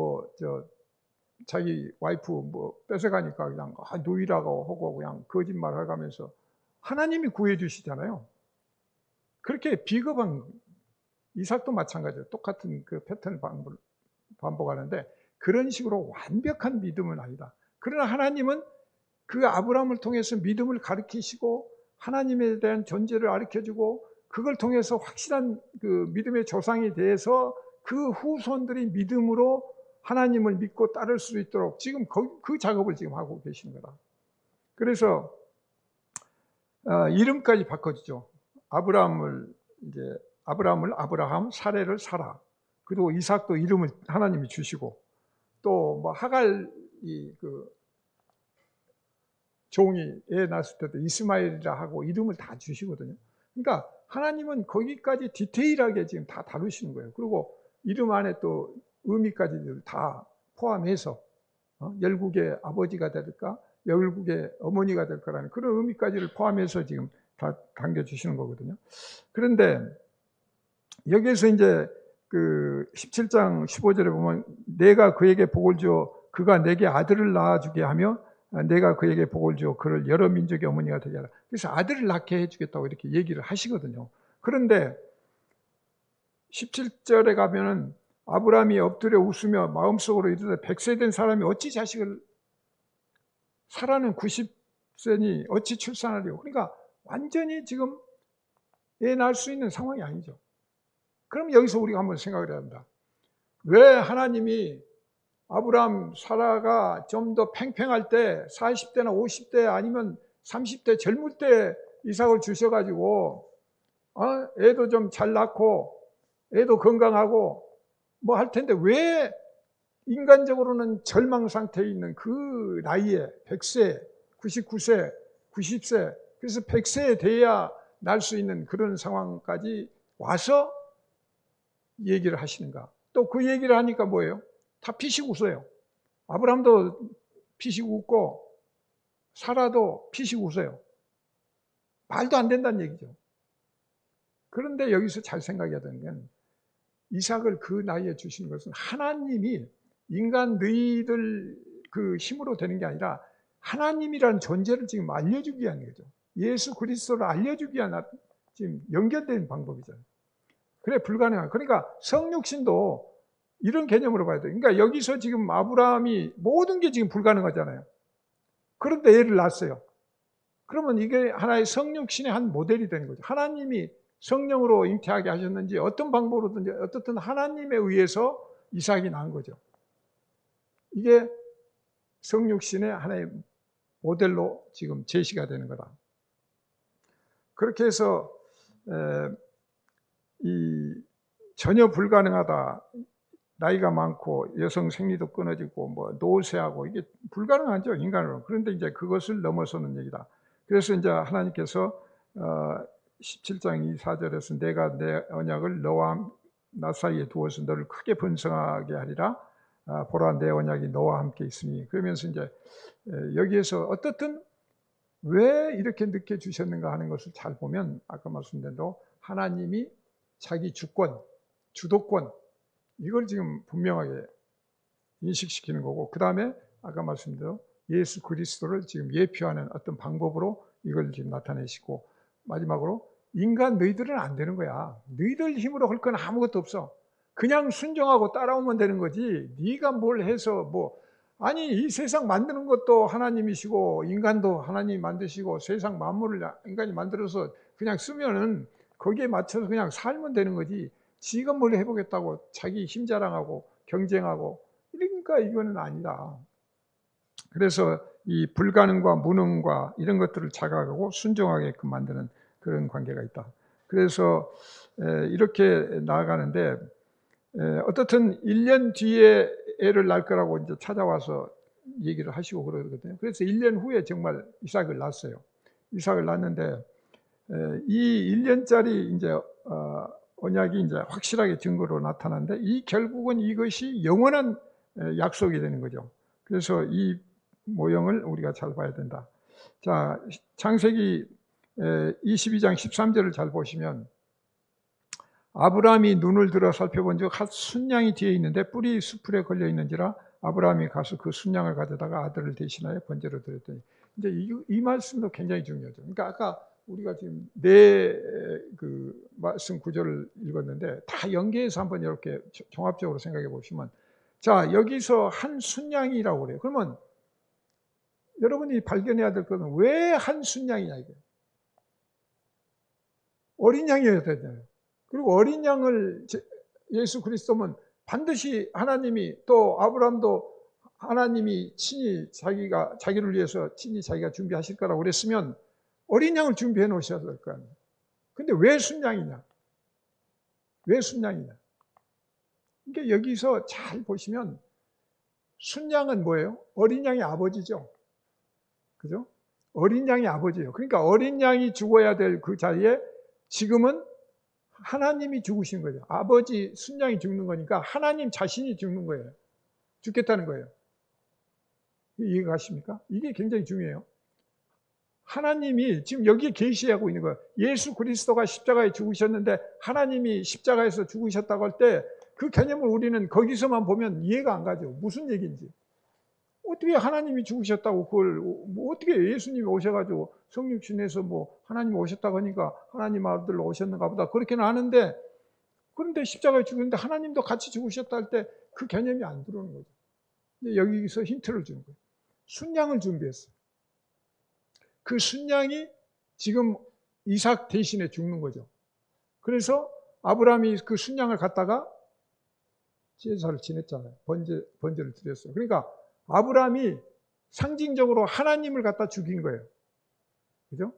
자기 와이프 뺏어가니까 그냥 누이라고 하고 그냥 거짓말 해가면서 하나님이 구해주시잖아요. 그렇게 비겁한 이삭도 마찬가지예요. 똑같은 그 패턴을 반복하는데 그런 식으로 완벽한 믿음은 아니다. 그러나 하나님은 그 아브라함을 통해서 믿음을 가르치시고 하나님에 대한 존재를 가르쳐주고 그걸 통해서 확실한 그 믿음의 조상이 돼서 그 후손들이 믿음으로 하나님을 믿고 따를 수 있도록 지금 그 작업을 지금 하고 계시는 거다. 그래서 이름까지 바꿔주죠. 아브라함을 아브라함, 사레를 사라. 그리고 이삭도 이름을 하나님이 주시고 또 뭐 하갈 그 종이 애 낳았을 때도 이스마엘이라 하고 이름을 다 주시거든요. 그러니까 하나님은 거기까지 디테일하게 지금 다 다루시는 거예요. 그리고 이름 안에 또 의미까지 다 포함해서 열국의 아버지가 될까, 열국의 어머니가 될 거라는 그런 의미까지를 포함해서 지금 다 당겨주시는 거거든요. 그런데 여기에서 이제 그 17장 15절에 보면 내가 그에게 복을 주어 그가 내게 아들을 낳아주게 하며 내가 그에게 복을 주어 그를 여러 민족의 어머니가 되게 하라. 그래서 아들을 낳게 해주겠다고 이렇게 얘기를 하시거든요. 그런데 17절에 가면은 아브라함이 엎드려 웃으며 마음속으로 이르되 100세 된 사람이 어찌 자식을 사라는 90세니 어찌 출산하리요. 그러니까 완전히 지금 애 낳을 수 있는 상황이 아니죠. 그럼 여기서 우리가 한번 생각을 해야 합니다. 왜 하나님이 아브라함, 사라가 좀 더 팽팽할 때 40대나 50대 아니면 30대 젊을 때 이삭을 주셔가지고 애도 좀 잘 낳고 애도 건강하고 뭐 할 텐데 왜 인간적으로는 절망 상태에 있는 그 나이에 100세, 99세, 90세 그래서 100세에 돼야 날 수 있는 그런 상황까지 와서 얘기를 하시는가. 또 그 얘기를 하니까 뭐예요? 다 피식 웃어요. 아브라함도 피식 웃고 사라도 피식 웃어요. 말도 안 된다는 얘기죠. 그런데 여기서 잘 생각해야 되는 건 이삭을 그 나이에 주신 것은 하나님이 인간 너희들 그 힘으로 되는 게 아니라 하나님이라는 존재를 지금 알려주기 위한 거죠. 예수 그리스도를 알려주기 위한 지금 연결된 방법이잖아요. 그래 불가능한. 그러니까 성육신도 이런 개념으로 봐야 돼요. 그러니까 여기서 지금 아브라함이 모든 게 지금 불가능하잖아요. 그런데 애를 낳았어요. 그러면 이게 하나의 성육신의 한 모델이 되는 거죠. 하나님이 성령으로 잉태하게 하셨는지 어떤 방법으로든지 어떻든 하나님에 의해서 이삭이 낳은 거죠. 이게 성육신의 하나의 모델로 지금 제시가 되는 거다. 그렇게 해서 이 전혀 불가능하다. 나이가 많고 여성 생리도 끊어지고 뭐 노쇠하고 이게 불가능하죠, 인간으로. 그런데 이제 그것을 넘어서는 얘기다. 그래서 이제 하나님께서 17장 24절에서 내가 내 언약을 너와 나 사이에 두어서 너를 크게 번성하게 하리라. 보라 내 언약이 너와 함께 있으니. 그러면서 이제 여기에서 어떻든 왜 이렇게 늦게 주셨는가 하는 것을 잘 보면 아까 말씀드린 대로 하나님이 자기 주권, 주도권 이걸 지금 분명하게 인식시키는 거고, 그 다음에 아까 말씀드린 예수 그리스도를 지금 예표하는 어떤 방법으로 이걸 지금 나타내시고, 마지막으로 인간 너희들은 안 되는 거야. 너희들 힘으로 할 건 아무것도 없어. 그냥 순종하고 따라오면 되는 거지. 네가 뭘 해서 뭐 아니 이 세상 만드는 것도 하나님이시고 인간도 하나님이 만드시고 세상 만물을 인간이 만들어서 그냥 쓰면은 거기에 맞춰서 그냥 살면 되는 거지. 지가 뭘 해보겠다고 자기 힘 자랑하고 경쟁하고 이러니까 이거는 아니다. 그래서 이 불가능과 무능과 이런 것들을 자각하고 순종하게끔 만드는 그런 관계가 있다. 그래서 이렇게 나아가는데 어떻든 1년 뒤에 애를 낳을 거라고 이제 찾아와서 얘기를 하시고 그러거든요. 그래서 1년 후에 정말 이삭을 낳았어요. 이삭을 낳았는데 이 1년짜리 이제 언약이 이제 확실하게 증거로 나타나는데 이 결국은 이것이 영원한 약속이 되는 거죠. 그래서 이 모형을 우리가 잘 봐야 된다. 자, 창세기 22장 13절을 잘 보시면 아브라함이 눈을 들어 살펴본 즉 한 순양이 뒤에 있는데 뿔이 수풀에 걸려 있는지라 아브라함이 가서 그 순양을 가져다가 아들을 대신하여 번제로 드렸더니 이제 이 말씀도 굉장히 중요하죠. 그러니까 아까 우리가 지금 그 말씀 구절을 읽었는데 다 연계해서 한번 이렇게 종합적으로 생각해 보시면 자, 여기서 한 순양이라고 그래요. 그러면 여러분이 발견해야 될 것은 왜 한 순양이냐 이거예요. 어린 양이어야 되잖아요. 그리고 어린 양을 예수 그리스도면 반드시 하나님이, 또 아브라함도 하나님이 친히 자기를 위해서 친히 자기가 준비하실 거라고 그랬으면 어린 양을 준비해 놓으셔야 될 거 아니에요. 근데 왜 순양이냐? 왜 순양이냐? 그러니까 여기서 잘 보시면 순양은 뭐예요? 어린 양의 아버지죠. 그죠? 어린 양의 아버지예요. 그러니까 어린 양이 죽어야 될 그 자리에 지금은 하나님이 죽으신 거죠. 아버지 순양이 죽는 거니까 하나님 자신이 죽는 거예요. 죽겠다는 거예요. 이해가 가십니까? 이게 굉장히 중요해요. 하나님이 지금 여기에 계시하고 있는 거예요. 예수 그리스도가 십자가에 죽으셨는데 하나님이 십자가에서 죽으셨다고 할 때 그 개념을 우리는 거기서만 보면 이해가 안 가죠. 무슨 얘기인지. 어떻게 하나님이 죽으셨다고 그걸 뭐 어떻게 예수님이 오셔가지고 성육신에서 뭐 하나님이 오셨다고 하니까 하나님 아들로 오셨는가 보다 그렇게는 아는데, 그런데 십자가에 죽었는데 하나님도 같이 죽으셨다 할 때 그 개념이 안 들어오는 거죠. 근데 여기서 힌트를 주는 거예요. 순양을 준비했어요. 그 순양이 지금 이삭 대신에 죽는 거죠. 그래서 아브라함이 그 순양을 갖다가 제사를 지냈잖아요. 번제를 드렸어요. 그러니까 아브라함이 상징적으로 하나님을 갖다 죽인 거예요. 그죠?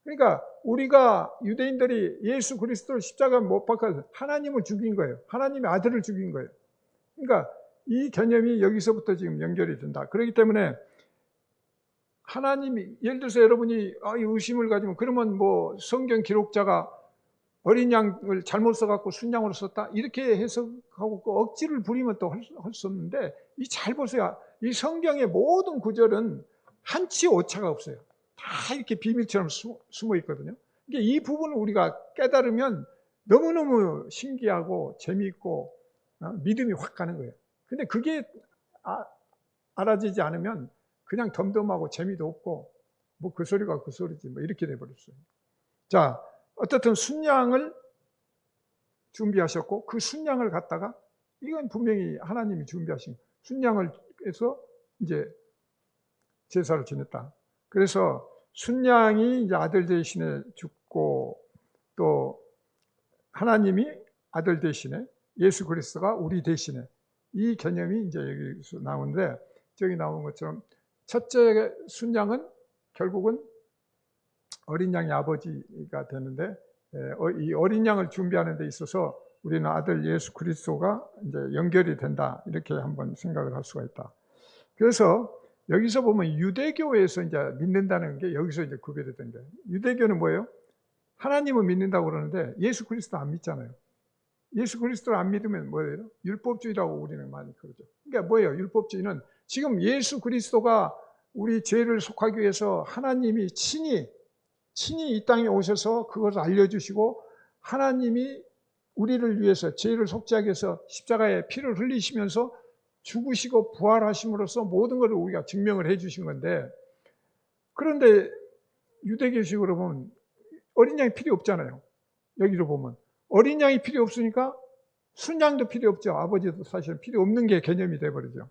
그러니까 우리가 유대인들이 예수 그리스도를 십자가에 못 박아서 하나님을 죽인 거예요. 하나님의 아들을 죽인 거예요. 그러니까 이 개념이 여기서부터 지금 연결이 된다. 그렇기 때문에 하나님이, 예를 들어서 여러분이 의심을 가지면, 그러면 뭐 성경 기록자가 어린 양을 잘못 써갖고 순양으로 썼다 이렇게 해석하고 억지를 부리면 또 할 수 없는데, 이 잘 보세요. 이 성경의 모든 구절은 한치 오차가 없어요. 다 이렇게 비밀처럼 숨어 있거든요. 그러니까 이 부분을 우리가 깨달으면 너무너무 신기하고 재미있고 믿음이 확 가는 거예요. 근데 그게 알아지지 않으면 그냥 덤덤하고 재미도 없고 뭐 그 소리가 그 소리지 뭐 이렇게 돼버렸어요. 자, 어떻든 순양을 준비하셨고 그 순양을 갖다가, 이건 분명히 하나님이 준비하신 순양을 해서 이제 제사를 지냈다. 그래서 순양이 이제 아들 대신에 죽고, 또 하나님이 아들 대신에, 예수 그리스도가 우리 대신에, 이 개념이 이제 여기서 나오는데, 저기 나온 것처럼 첫째 순양은 결국은 어린 양의 아버지가 되는데, 이 어린 양을 준비하는 데 있어서 우리는 아들 예수 그리스도가 이제 연결이 된다, 이렇게 한번 생각을 할 수가 있다. 그래서 여기서 보면 유대교에서 이제 믿는다는 게 여기서 이제 구별이 된 거예요. 유대교는 뭐예요? 하나님을 믿는다고 그러는데 예수 그리스도 안 믿잖아요. 예수 그리스도를 안 믿으면 뭐예요? 율법주의라고 우리는 많이 그러죠. 그러니까 뭐예요? 율법주의는 지금 예수 그리스도가 우리 죄를 속하기 위해서 하나님이 친히 이 땅에 오셔서 그것을 알려주시고, 하나님이 우리를 위해서 죄를 속죄하기 위해서 십자가에 피를 흘리시면서 죽으시고 부활하심으로써 모든 것을 우리가 증명을 해 주신 건데, 그런데 유대교식으로 보면 어린 양이 필요 없잖아요. 여기로 보면 어린 양이 필요 없으니까 순양도 필요 없죠. 아버지도 사실 필요 없는 게 개념이 돼버리죠.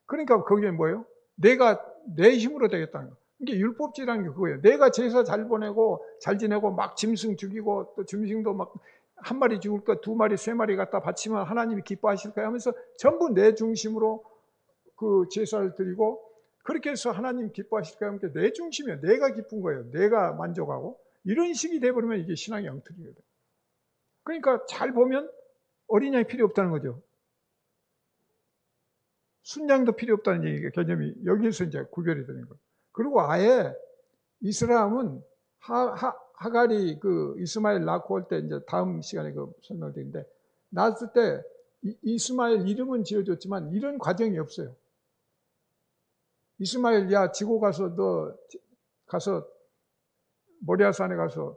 그러니까 그게 뭐예요? 내가 내 힘으로 되겠다는 거. 이게 율법주의라는 게 그거예요. 내가 제사 잘 보내고 잘 지내고 막 짐승 죽이고 또 짐승도 막 한 마리 죽을 거 두 마리 세 마리 갖다 바치면 하나님이 기뻐하실 거야 하면서 전부 내 중심으로 그 제사를 드리고, 그렇게 해서 하나님 기뻐하실 거야 하면서 내 중심이에요. 내가 기쁜 거예요. 내가 만족하고, 이런 식이 돼버리면 이게 신앙의 엉터리거든요. 그러니까 잘 보면 어린 양이 필요 없다는 거죠. 순양도 필요 없다는 얘기가 개념이 여기에서 이제 구별이 되는 거예요. 그리고 아예 이스라엘은 하갈이 그 이스마엘 낳고 올 때, 이제 다음 시간에 그 설명드리는데, 낳았을 때 이스마엘 이름은 지어줬지만 이런 과정이 없어요. 이스마엘, 야 지고 가서 너 가서 모리아산에 가서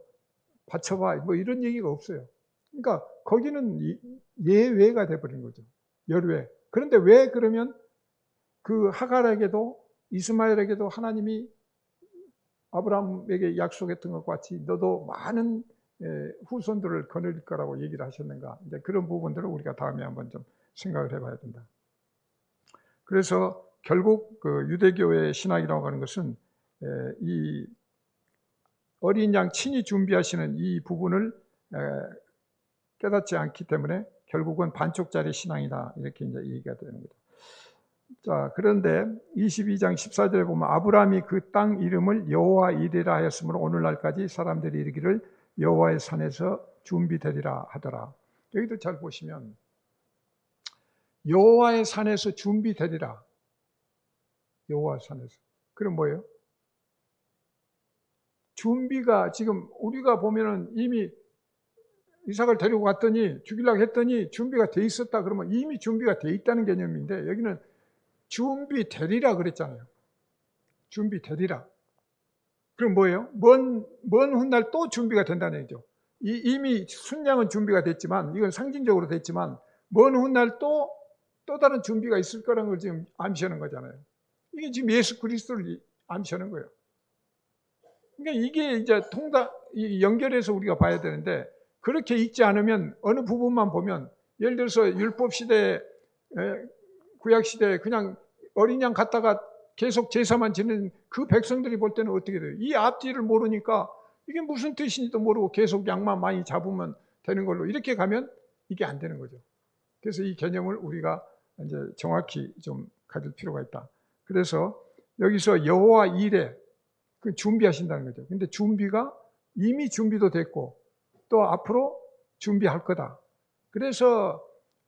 바쳐봐, 뭐 이런 얘기가 없어요. 그러니까 거기는 예외가 돼버린 거죠. 열외. 그런데 왜 그러면 그 하갈에게도 이스마엘에게도 하나님이 아브라함에게 약속했던 것 같이 너도 많은 후손들을 거느릴 거라고 얘기를 하셨는가? 이제 그런 부분들을 우리가 다음에 한번 좀 생각을 해봐야 된다. 그래서 결국 그 유대교의 신학이라고 하는 것은 이 어린 양 친히 준비하시는 이 부분을 깨닫지 않기 때문에 결국은 반쪽짜리 신앙이다, 이렇게 이제 얘기가 되는 거죠. 자, 그런데 22장 14절에 보면 아브라함이 그 땅 이름을 여호와 이레라 하였으므로 오늘날까지 사람들이 이르기를 여호와의 산에서 준비되리라 하더라. 여기도 잘 보시면 여호와의 산에서 준비되리라. 여호와의 산에서. 그럼 뭐예요? 준비가 지금 우리가 보면은 이미 이삭을 데리고 갔더니 죽이려고 했더니 준비가 돼 있었다 그러면 이미 준비가 돼 있다는 개념인데, 여기는 준비되리라 그랬잖아요. 준비되리라. 그럼 뭐예요? 먼 훗날 또 준비가 된다는 얘기죠. 이미 순양은 준비가 됐지만, 이건 상징적으로 됐지만 먼 훗날 또 다른 준비가 있을 거라는 걸 지금 암시하는 거잖아요. 이게 지금 예수 그리스도를 암시하는 거예요. 그러니까 이게 이제 연결해서 우리가 봐야 되는데, 그렇게 읽지 않으면 어느 부분만 보면, 예를 들어서 율법 시대, 구약 시대에 그냥 어린 양 갖다가 계속 제사만 지내는 그 백성들이 볼 때는 어떻게 돼요? 이 앞뒤를 모르니까 이게 무슨 뜻인지도 모르고 계속 양만 많이 잡으면 되는 걸로 이렇게 가면 이게 안 되는 거죠. 그래서 이 개념을 우리가 이제 정확히 좀 가질 필요가 있다. 그래서 여기서 여호와 이레, 그 준비하신다는 거죠. 근데 준비가 이미 준비도 됐고 또 앞으로 준비할 거다. 그래서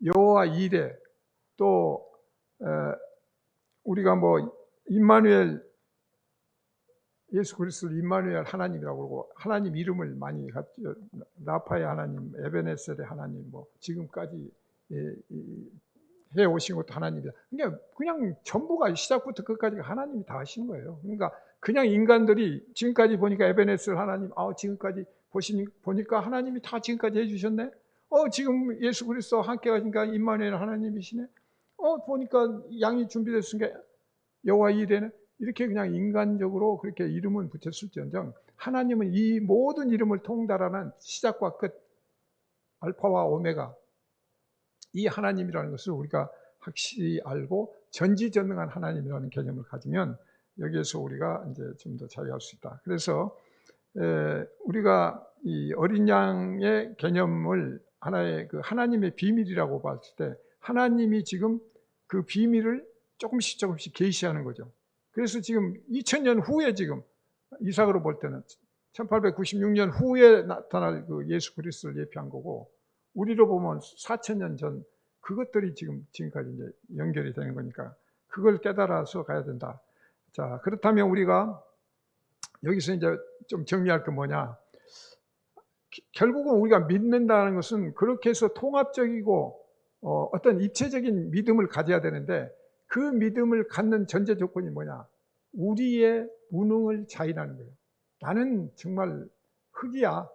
여호와 이레, 또 우리가 뭐 임마누엘, 예수 그리스도를 임마누엘 하나님이라고 그러고 하나님 이름을 많이 갖죠. 라파의 하나님, 에베네셀의 하나님, 뭐 지금까지 해 오신 것도 하나님이다. 그냥 전부가 시작부터 끝까지 하나님이 다 하신 거예요. 그러니까 그냥 인간들이 지금까지 보니까 에베네셀 하나님, 지금까지 보니까 하나님이 다 지금까지 해주셨네. 지금 예수 그리스도 함께 가시니까 임마누엘 하나님이시네. 보니까 양이 준비됐으니까 여호와 이레는, 이렇게 그냥 인간적으로 그렇게 이름은 붙였을지언정 하나님은 이 모든 이름을 통달하는 시작과 끝, 알파와 오메가, 이 하나님이라는 것을 우리가 확실히 알고 전지전능한 하나님이라는 개념을 가지면 여기에서 우리가 이제 좀 더 자유할 수 있다. 그래서 우리가 이 어린 양의 개념을 하나의 그 하나님의 비밀이라고 봤을 때, 하나님이 지금 그 비밀을 조금씩 계시하는 거죠. 그래서 지금 2000년 후에, 지금 이삭으로 볼 때는 1896년 후에 나타날 그 예수 그리스도를 예표한 거고, 우리로 보면 4000년 전 그것들이 지금까지 이제 연결이 되는 거니까 그걸 깨달아서 가야 된다. 자, 그렇다면 우리가 여기서 이제 좀 정리할 게 뭐냐? 결국은 우리가 믿는다는 것은 그렇게 해서 통합적이고 어떤 입체적인 믿음을 가져야 되는데, 그 믿음을 갖는 전제 조건이 뭐냐? 우리의 무능을 자인하는 거예요. 나는 정말 흙이야.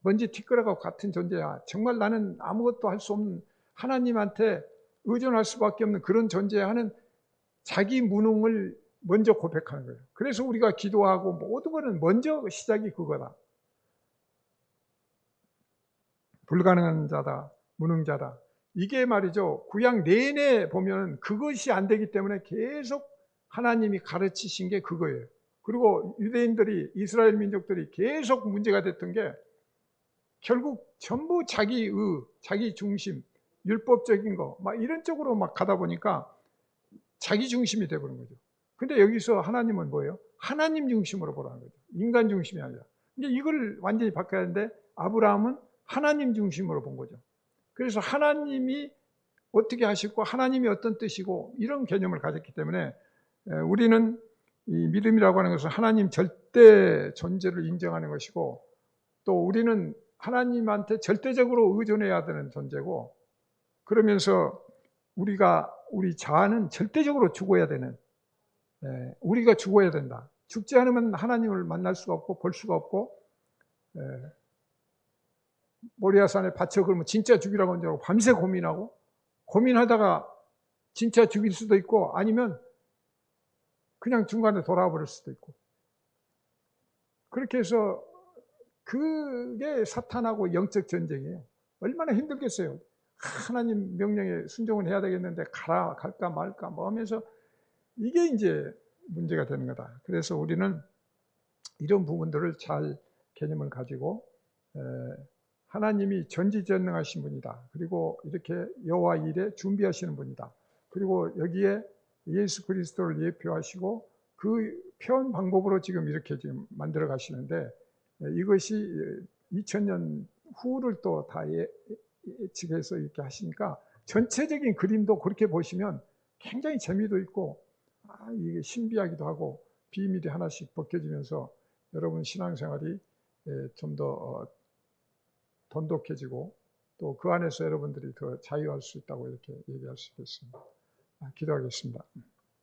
먼지 티끌하고 같은 존재야. 정말 나는 아무것도 할 수 없는, 하나님한테 의존할 수밖에 없는 그런 존재야 하는 자기 무능을 먼저 고백하는 거예요. 그래서 우리가 기도하고 모든 거는 먼저 시작이 그거다. 불가능한 자다, 무능자다. 이게 말이죠, 구약 내내 보면 그것이 안 되기 때문에 계속 하나님이 가르치신 게 그거예요. 그리고 유대인들이, 이스라엘 민족들이 계속 문제가 됐던 게 결국 전부 자기 중심, 율법적인 거 막 이런 쪽으로 막 가다 보니까 자기 중심이 되버린 거죠. 근데 여기서 하나님은 뭐예요? 하나님 중심으로 보라는 거죠. 인간 중심이 아니라. 이제 이걸 완전히 바꿔야 하는데, 아브라함은 하나님 중심으로 본 거죠. 그래서 하나님이 어떻게 하시고 하나님이 어떤 뜻이고 이런 개념을 가졌기 때문에 우리는 이 믿음이라고 하는 것은 하나님 절대 존재를 인정하는 것이고, 또 우리는 하나님한테 절대적으로 의존해야 되는 존재고, 그러면서 우리 자아는 절대적으로 죽어야 되는, 우리가 죽어야 된다. 죽지 않으면 하나님을 만날 수가 없고 볼 수가 없고, 모리아산에 바쳐 그러면 진짜 죽이라고 하고 밤새 고민하다가 진짜 죽일 수도 있고, 아니면 그냥 중간에 돌아와 버릴 수도 있고, 그렇게 해서 그게 사탄하고 영적 전쟁이에요. 얼마나 힘들겠어요. 하나님 명령에 순종을 해야 되겠는데 갈까 말까 뭐 하면서 이게 이제 문제가 되는 거다. 그래서 우리는 이런 부분들을 잘 개념을 가지고 하나님이 전지전능하신 분이다. 그리고 이렇게 여호와 일에 준비하시는 분이다. 그리고 여기에 예수 그리스도를 예표하시고 그 표현 방법으로 지금 이렇게 지금 만들어 가시는데 이것이 2000년 후를 또 다 예측해서 이렇게 하시니까 전체적인 그림도 그렇게 보시면 굉장히 재미도 있고 이게 신비하기도 하고 비밀이 하나씩 벗겨지면서 여러분 신앙생활이 좀 더 돈독해지고 또 그 안에서 여러분들이 더 자유할 수 있다고 이렇게 얘기할 수 있겠습니다. 기도하겠습니다.